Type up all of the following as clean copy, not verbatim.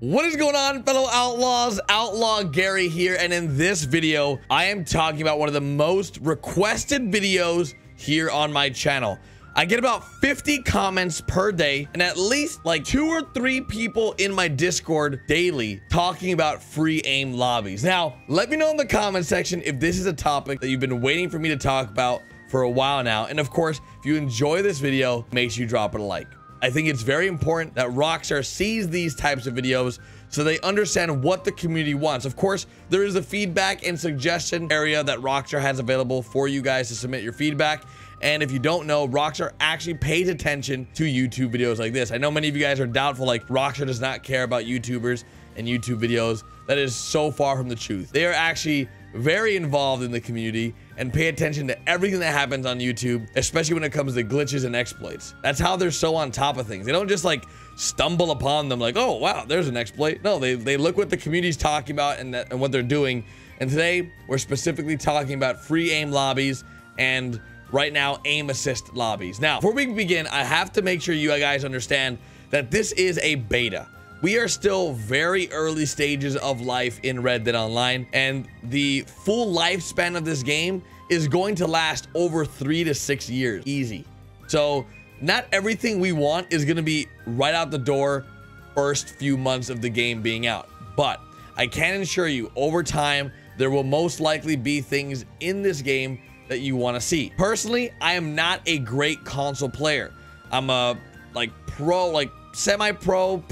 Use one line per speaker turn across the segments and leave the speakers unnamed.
What is going on, fellow outlaws? Outlaw Gary here, and in this video I am talking about one of the most requested videos here on my channel. I get about 50 comments per day and at least like 2 or 3 people in my Discord daily talking about free aim lobbies. Now let me know in the comment section if this is a topic that you've been waiting for me to talk about for a while now, and of course if you enjoy this video, make sure you drop it a like. I think it's very important that Rockstar sees these types of videos so they understand what the community wants. Of course, there is a feedback and suggestion area that Rockstar has available for you guys to submit your feedback. And if you don't know, Rockstar actually pays attention to YouTube videos like this. I know many of you guys are doubtful, like Rockstar does not care about YouTubers and YouTube videos. That is so far from the truth. They are actually very involved in the community and pay attention to everything that happens on YouTube, especially when it comes to glitches and exploits. That's how they're so on top of things. They don't just like stumble upon them like, oh wow, there's an exploit. No, they look what the community's talking about and what they're doing. And today we're specifically talking about free aim lobbies and right now aim assist lobbies. Now before we begin, I have to make sure you guys understand that this is a beta. We are still very early stages of life in Red Dead Online, and the full lifespan of this game is going to last over 3 to 6 years, easy. So not everything we want is going to be right out the door first few months of the game being out, but I can assure you over time there will most likely be things in this game that you want to see. Personally, I am not a great console player. I'm a semi-pro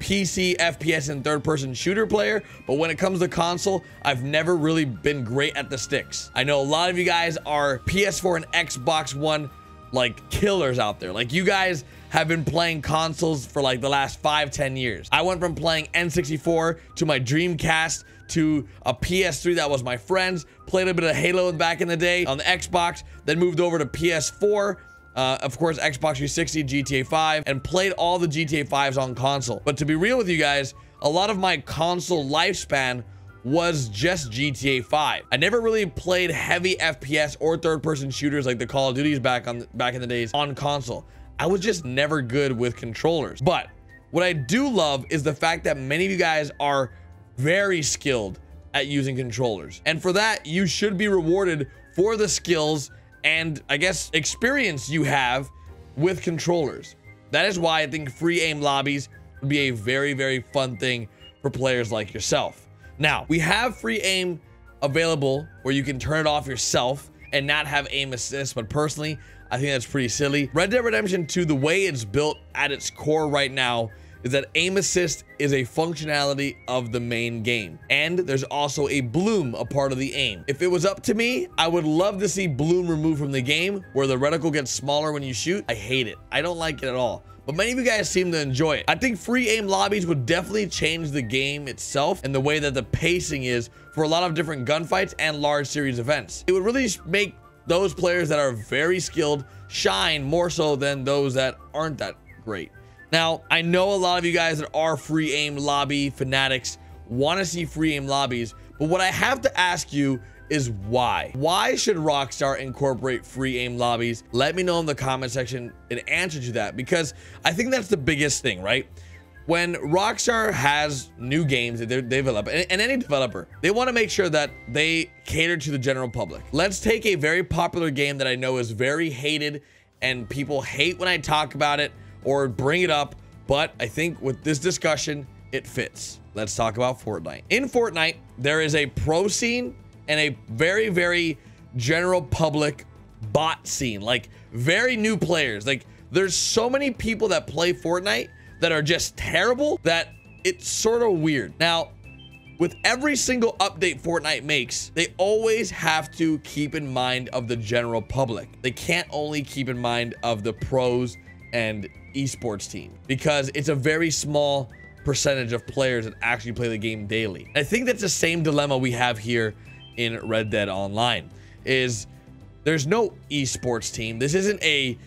PC, FPS, and third-person shooter player, but when it comes to console, I've never really been great at the sticks. I know a lot of you guys are PS4 and Xbox One like killers out there. Like you guys have been playing consoles for like the last 5-10 years. I went from playing N64 to my Dreamcast to a PS3 that was my friend's, played a bit of Halo back in the day on the Xbox, then moved over to PS4, of course Xbox 360, GTA 5, and played all the GTA 5s on console. But to be real with you guys, a lot of my console lifespan was just GTA 5. I never really played heavy FPS or third-person shooters like the Call of Duties back in the days on console. I was just never good with controllers. But what I do love is the fact that many of you guys are very skilled at using controllers, and for that you should be rewarded for the skills and I guess experience you have with controllers. That is why I think free aim lobbies would be a very, very fun thing for players like yourself. Now, we have free aim available where you can turn it off yourself and not have aim assist, but personally, I think that's pretty silly. Red Dead Redemption 2, the way it's built at its core right now is that aim assist is a functionality of the main game, and there's also a bloom, a part of the aim. If it was up to me, I would love to see bloom removed from the game where the reticle gets smaller when you shoot. I hate it. I don't like it at all, but many of you guys seem to enjoy it. I think free aim lobbies would definitely change the game itself and the way that the pacing is for a lot of different gunfights and large series events. It would really make those players that are very skilled shine more so than those that aren't that great. Now, I know a lot of you guys that are free aim lobby fanatics want to see free aim lobbies, but what I have to ask you is why? Why should Rockstar incorporate free aim lobbies? Let me know in the comment section an answer to that, because I think that's the biggest thing, right? When Rockstar has new games that they develop, and any developer, they want to make sure that they cater to the general public. Let's take a very popular game that I know is very hated and people hate when I talk about it or bring it up, but I think with this discussion, it fits. Let's talk about Fortnite. In Fortnite, there is a pro scene and a very, very general public bot scene, like very new players. Like there's so many people that play Fortnite that are just terrible that it's sort of weird. Now, with every single update Fortnite makes, they always have to keep in mind of the general public. They can't only keep in mind of the pros and esports team, because it's a very small percentage of players that actually play the game daily. I think that's the same dilemma we have here in Red Dead Online. Is there's no esports team. This isn't a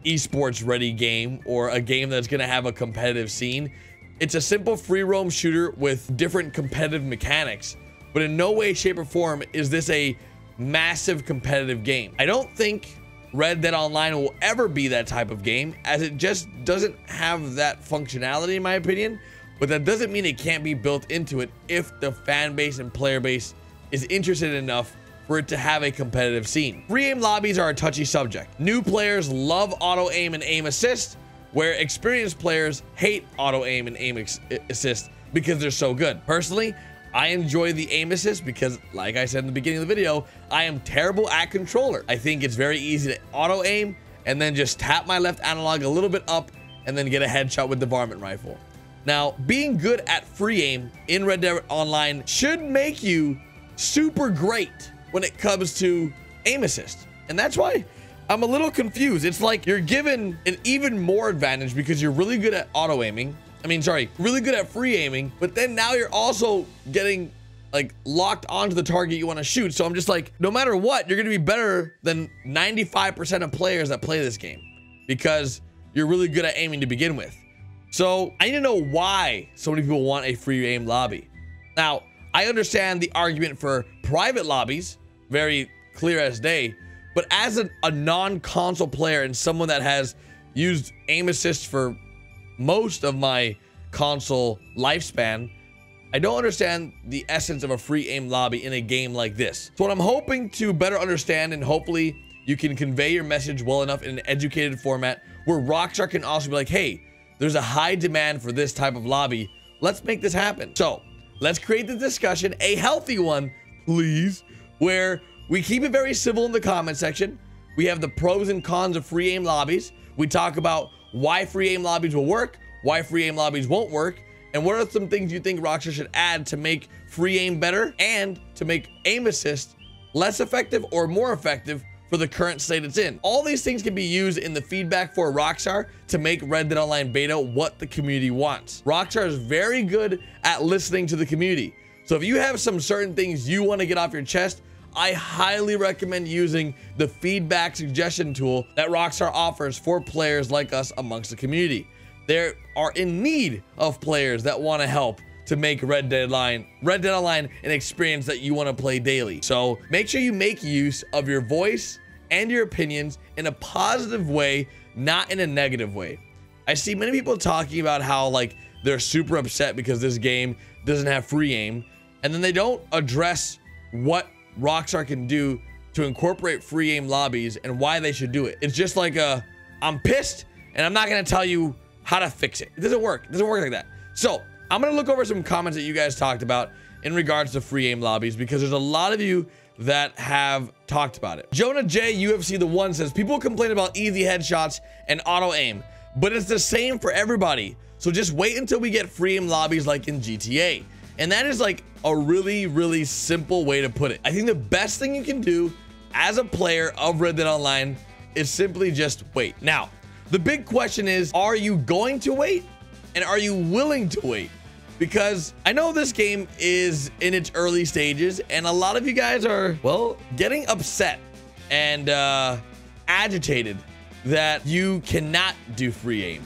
esports ready game or a game that's gonna have a competitive scene. It's a simple free roam shooter with different competitive mechanics, but in no way, shape, or form is this a massive competitive game. I don't think Red Dead Online will ever be that type of game, as it just doesn't have that functionality in my opinion. But that doesn't mean it can't be built into it if the fan base and player base is interested enough for it to have a competitive scene. Free aim lobbies are a touchy subject. New players love auto aim and aim assist, where experienced players hate auto aim and aim assist because they're so good. Personally, I enjoy the aim assist because, like I said in the beginning of the video, I am terrible at controller. I think it's very easy to auto aim and then just tap my left analog a little bit up and then get a headshot with the varmint rifle. Now, being good at free aim in Red Dead Online should make you super great when it comes to aim assist. And that's why I'm a little confused. It's like you're given an even more advantage because you're really good at auto aiming. Really good at free aiming, but then now you're also getting like locked onto the target you want to shoot. So I'm just like, no matter what, you're going to be better than 95% of players that play this game because you're really good at aiming to begin with. So I need to know why so many people want a free aim lobby. Now, I understand the argument for private lobbies, very clear as day, but as a non-console player and someone that has used aim assist for most of my console lifespan, I don't understand the essence of a free aim lobby in a game like this. So what I'm hoping to better understand, and hopefully you can convey your message well enough in an educated format where Rockstar can also be like, hey, there's a high demand for this type of lobby. Let's make this happen. So let's create the discussion, a healthy one, please, where we keep it very civil in the comment section. We have the pros and cons of free aim lobbies. We talk about why free aim lobbies will work, why free aim lobbies won't work, and what are some things you think Rockstar should add to make free aim better and to make aim assist less effective or more effective for the current state it's in. All these things can be used in the feedback for Rockstar to make Red Dead Online Beta what the community wants. Rockstar is very good at listening to the community. So if you have some certain things you want to get off your chest, I highly recommend using the feedback suggestion tool that Rockstar offers for players like us amongst the community. They are in need of players that want to help to make Red Dead Online an experience that you want to play daily. So make sure you make use of your voice and your opinions in a positive way, not in a negative way. I see many people talking about how like they're super upset because this game doesn't have free aim, and then they don't address what Rockstar can do to incorporate free aim lobbies and why they should do it. It's just like I'm pissed and I'm not going to tell you how to fix it. It doesn't work. It doesn't work like that. So I'm going to look over some comments that you guys talked about in regards to free aim lobbies because there's a lot of you that have talked about it. Jonah J UFC the One says people complain about easy headshots and auto aim, but it's the same for everybody. So just wait until we get free aim lobbies like in GTA. And that is like a really, really simple way to put it. I think the best thing you can do as a player of Red Dead Online is simply just wait. Now, the big question is, are you going to wait? And are you willing to wait? Because I know this game is in its early stages and a lot of you guys are, well, getting upset and agitated that you cannot do free aim.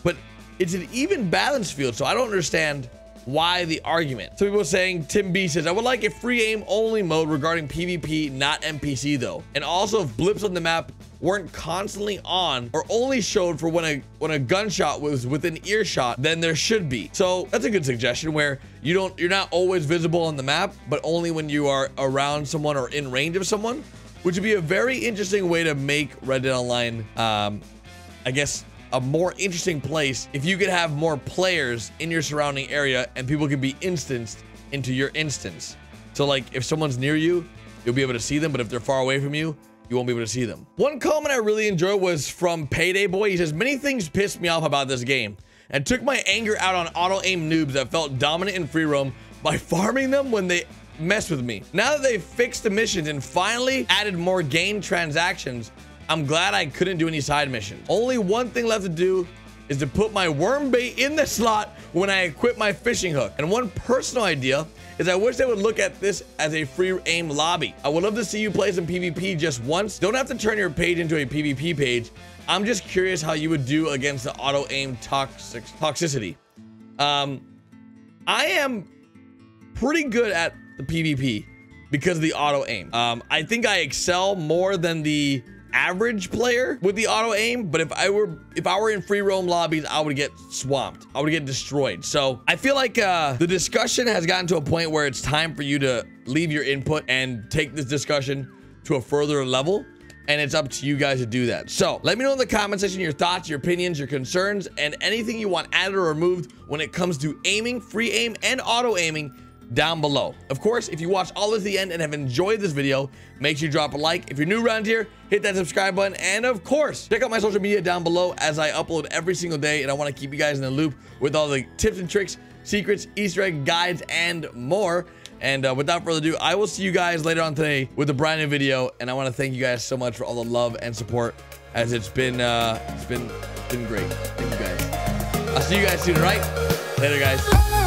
But it's an even balanced field, so I don't understand why the argument. Some people are saying, Tim B says, I would like a free aim only mode regarding PvP, not NPC though. And also if blips on the map weren't constantly on or only showed for when a gunshot was within earshot, then there should be. So that's a good suggestion where you're not always visible on the map, but only when you are around someone or in range of someone, which would be a very interesting way to make Red Dead Online, I guess, a more interesting place if you could have more players in your surrounding area and people can be instanced into your instance. So like if someone's near you, you'll be able to see them, but if they're far away from you, you won't be able to see them. One comment I really enjoyed was from Payday Boy. He says, many things pissed me off about this game and took my anger out on auto aim noobs that felt dominant in free roam by farming them when they messed with me. Now that they've fixed the missions and finally added more game transactions, I'm glad I couldn't do any side missions. Only one thing left to do is to put my worm bait in the slot when I equip my fishing hook. And one personal idea is I wish they would look at this as a free aim lobby. I would love to see you play some PvP just once. Don't have to turn your page into a PvP page. I'm just curious how you would do against the auto aim toxicity. I am pretty good at the PvP because of the auto aim. I think I excel more than the average player with the auto aim, but if I were in free roam lobbies, I would get swamped. I would get destroyed. So I feel like the discussion has gotten to a point where it's time for you to leave your input and take this discussion to a further level. And it's up to you guys to do that. So let me know in the comment section your thoughts, your opinions, your concerns, and anything you want added or removed when it comes to aiming, free aim, and auto aiming down below. Of course, if you watch all the way to the end and have enjoyed this video, make sure you drop a like. If you're new around here, hit that subscribe button. And of course, check out my social media down below as I upload every single day. And I want to keep you guys in the loop with all the tips and tricks, secrets, Easter egg guides, and more. And without further ado, I will see you guys later on today with a brand new video. And I want to thank you guys so much for all the love and support, as it's been great. Thank you guys. I'll see you guys soon, all right? Later, guys.